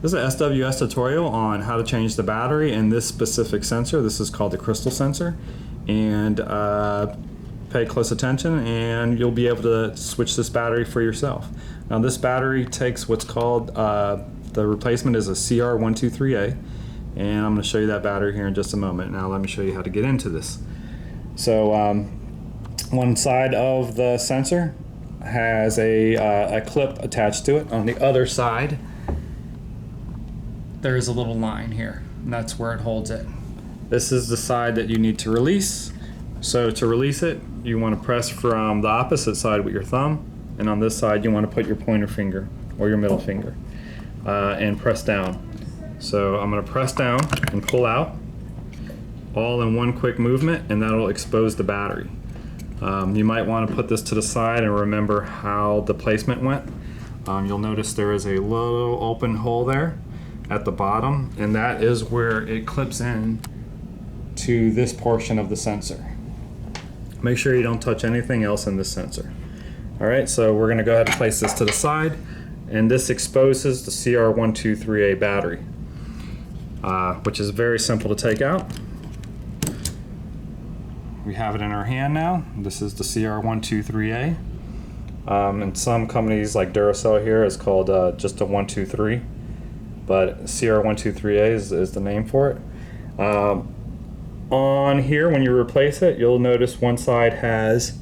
This is an SWS tutorial on how to change the battery in this specific sensor. This is called the crystal sensor. And pay close attention and you'll be able to switch this battery for yourself. Now this battery takes what's called, the replacement is a CR123A. And I'm going to show you that battery here in just a moment. Now let me show you how to get into this. So one side of the sensor has a clip attached to it. On the other side, there is a little line here, and that's where it holds it. This is the side that you need to release. So to release it, you want to press from the opposite side with your thumb, and on this side you want to put your pointer finger or your middle finger and press down. So I'm going to press down and pull out all in one quick movement, and that'll expose the battery. You might want to put this to the side and remember how the placement went. You'll notice there is a little open hole there at the bottom, and that is where it clips in to this portion of the sensor. Make sure you don't touch anything else in this sensor. Alright, so we're going to go ahead and place this to the side, and this exposes the CR123A battery, which is very simple to take out. We have it in our hand now. This is the CR123A. And some companies like Duracell here is called just a 123, but CR123A is the name for it. On here, when you replace it, you'll notice one side has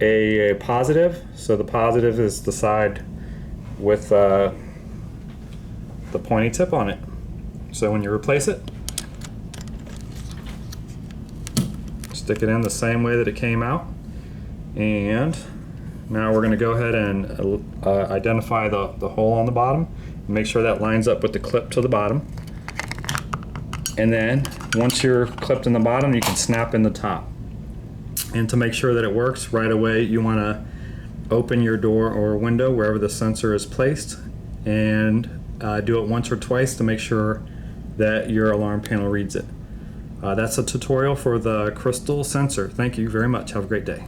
a positive. So the positive is the side with the pointy tip on it. So when you replace it, stick it in the same way that it came out. And now we're going to go ahead and identify the hole on the bottom. Make sure that lines up with the clip to the bottom. And then once you're clipped in the bottom, you can snap in the top. And to make sure that it works right away, you want to open your door or window wherever the sensor is placed, and do it once or twice to make sure that your alarm panel reads it. That's a tutorial for the crystal sensor. Thank you very much. Have a great day.